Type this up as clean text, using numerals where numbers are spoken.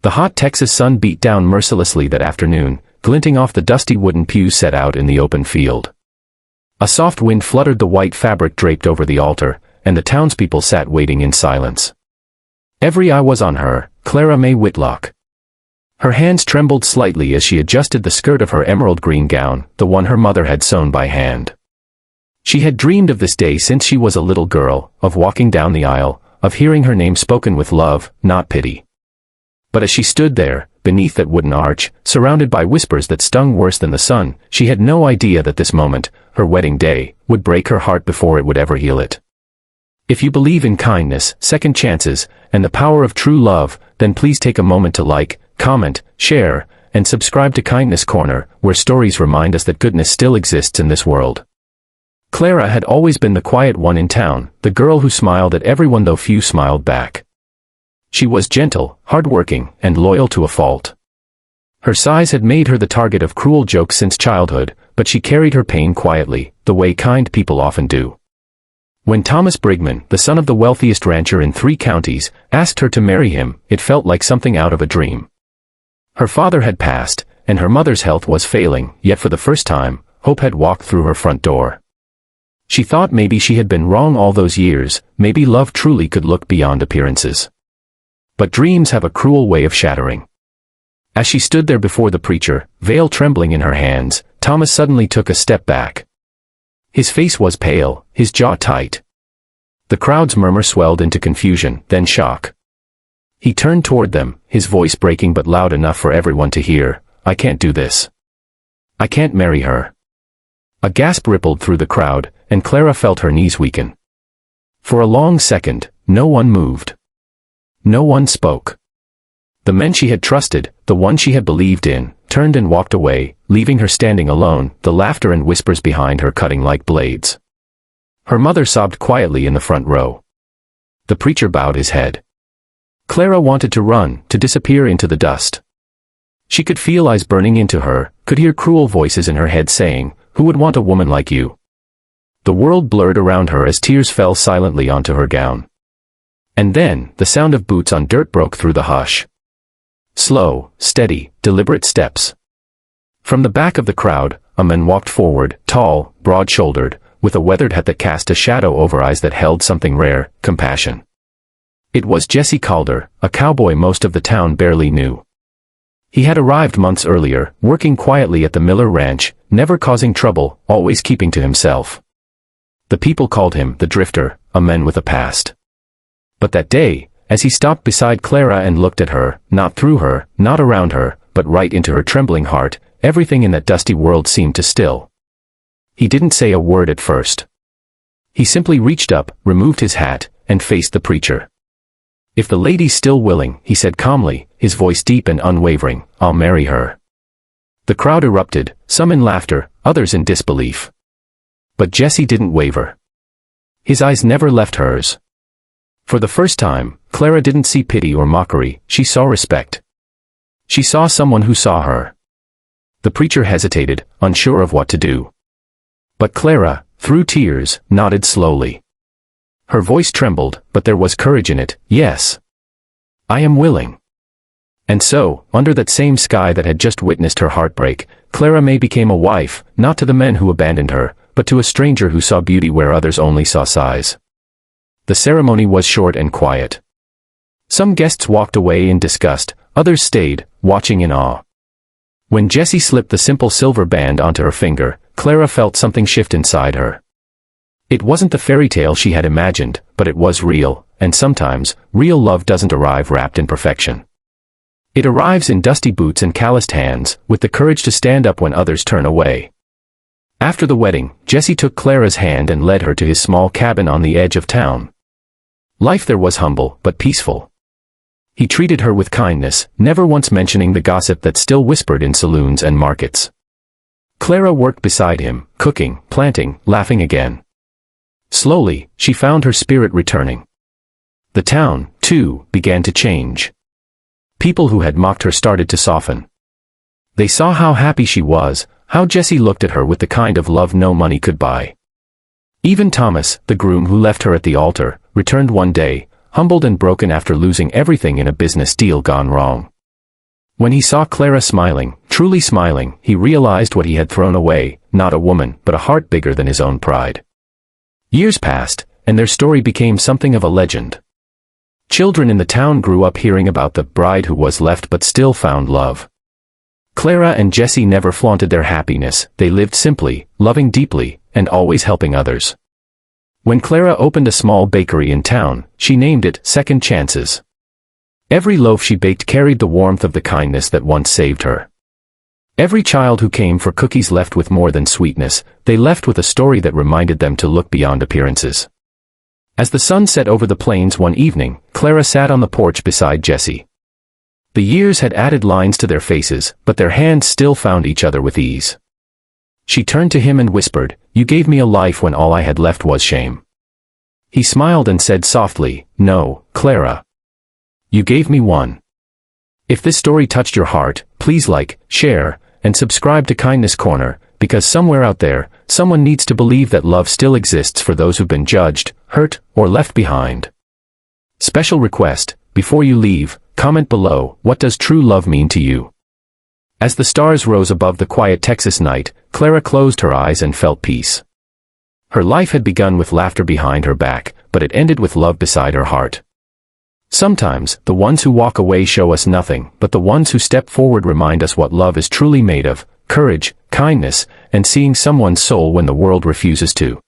The hot Texas sun beat down mercilessly that afternoon, glinting off the dusty wooden pews set out in the open field. A soft wind fluttered the white fabric draped over the altar, and the townspeople sat waiting in silence. Every eye was on her, Clara May Whitlock. Her hands trembled slightly as she adjusted the skirt of her emerald green gown, the one her mother had sewn by hand. She had dreamed of this day since she was a little girl, of walking down the aisle, of hearing her name spoken with love, not pity. But as she stood there, beneath that wooden arch, surrounded by whispers that stung worse than the sun, she had no idea that this moment, her wedding day, would break her heart before it would ever heal it. If you believe in kindness, second chances, and the power of true love, then please take a moment to like, comment, share, and subscribe to Kindness Corner, where stories remind us that goodness still exists in this world. Clara had always been the quiet one in town, the girl who smiled at everyone though few smiled back. She was gentle, hardworking, and loyal to a fault. Her size had made her the target of cruel jokes since childhood, but she carried her pain quietly, the way kind people often do. When Thomas Brigman, the son of the wealthiest rancher in 3 counties, asked her to marry him, it felt like something out of a dream. Her father had passed, and her mother's health was failing, yet for the first time, hope had walked through her front door. She thought maybe she had been wrong all those years, maybe love truly could look beyond appearances. But dreams have a cruel way of shattering. As she stood there before the preacher, veil trembling in her hands, Thomas suddenly took a step back. His face was pale, his jaw tight. The crowd's murmur swelled into confusion, then shock. He turned toward them, his voice breaking but loud enough for everyone to hear, "I can't do this. I can't marry her." A gasp rippled through the crowd, and Clara felt her knees weaken. For a long second, no one moved. No one spoke. The men she had trusted, the ones she had believed in, turned and walked away, leaving her standing alone, the laughter and whispers behind her cutting like blades. Her mother sobbed quietly in the front row. The preacher bowed his head. Clara wanted to run, to disappear into the dust. She could feel eyes burning into her, could hear cruel voices in her head saying, "Who would want a woman like you?" The world blurred around her as tears fell silently onto her gown. And then, the sound of boots on dirt broke through the hush. Slow, steady, deliberate steps. From the back of the crowd, a man walked forward, tall, broad-shouldered, with a weathered hat that cast a shadow over eyes that held something rare, compassion. It was Jesse Calder, a cowboy most of the town barely knew. He had arrived months earlier, working quietly at the Miller Ranch, never causing trouble, always keeping to himself. The people called him the Drifter, a man with a past. But that day, as he stopped beside Clara and looked at her, not through her, not around her, but right into her trembling heart, everything in that dusty world seemed to still. He didn't say a word at first. He simply reached up, removed his hat, and faced the preacher. "If the lady's still willing," he said calmly, his voice deep and unwavering, "I'll marry her." The crowd erupted, some in laughter, others in disbelief. But Jesse didn't waver. His eyes never left hers. For the first time, Clara didn't see pity or mockery, she saw respect. She saw someone who saw her. The preacher hesitated, unsure of what to do. But Clara, through tears, nodded slowly. Her voice trembled, but there was courage in it. "Yes. I am willing." And so, under that same sky that had just witnessed her heartbreak, Clara May became a wife, not to the men who abandoned her, but to a stranger who saw beauty where others only saw size. The ceremony was short and quiet. Some guests walked away in disgust, others stayed, watching in awe. When Jessie slipped the simple silver band onto her finger, Clara felt something shift inside her. It wasn't the fairy tale she had imagined, but it was real, and sometimes, real love doesn't arrive wrapped in perfection. It arrives in dusty boots and calloused hands, with the courage to stand up when others turn away. After the wedding, Jesse took Clara's hand and led her to his small cabin on the edge of town. Life there was humble, but peaceful. He treated her with kindness, never once mentioning the gossip that still whispered in saloons and markets. Clara worked beside him, cooking, planting, laughing again. Slowly, she found her spirit returning. The town, too, began to change. People who had mocked her started to soften. They saw how happy she was, how Jessie looked at her with the kind of love no money could buy. Even Thomas, the groom who left her at the altar, returned one day, humbled and broken after losing everything in a business deal gone wrong. When he saw Clara smiling, truly smiling, he realized what he had thrown away, not a woman, but a heart bigger than his own pride. Years passed, and their story became something of a legend. Children in the town grew up hearing about the bride who was left but still found love. Clara and Jesse never flaunted their happiness, they lived simply, loving deeply, and always helping others. When Clara opened a small bakery in town, she named it Second Chances. Every loaf she baked carried the warmth of the kindness that once saved her. Every child who came for cookies left with more than sweetness, they left with a story that reminded them to look beyond appearances. As the sun set over the plains one evening, Clara sat on the porch beside Jesse. The years had added lines to their faces, but their hands still found each other with ease. She turned to him and whispered, "You gave me a life when all I had left was shame." He smiled and said softly, "No, Clara. You gave me one." If this story touched your heart, please like, share, and subscribe to Kindness Corner, because somewhere out there, someone needs to believe that love still exists for those who've been judged, hurt, or left behind. Special request, before you leave, comment below, what does true love mean to you? As the stars rose above the quiet Texas night, Clara closed her eyes and felt peace. Her life had begun with laughter behind her back, but it ended with love beside her heart. Sometimes, the ones who walk away show us nothing, but the ones who step forward remind us what love is truly made of: courage, kindness, and seeing someone's soul when the world refuses to.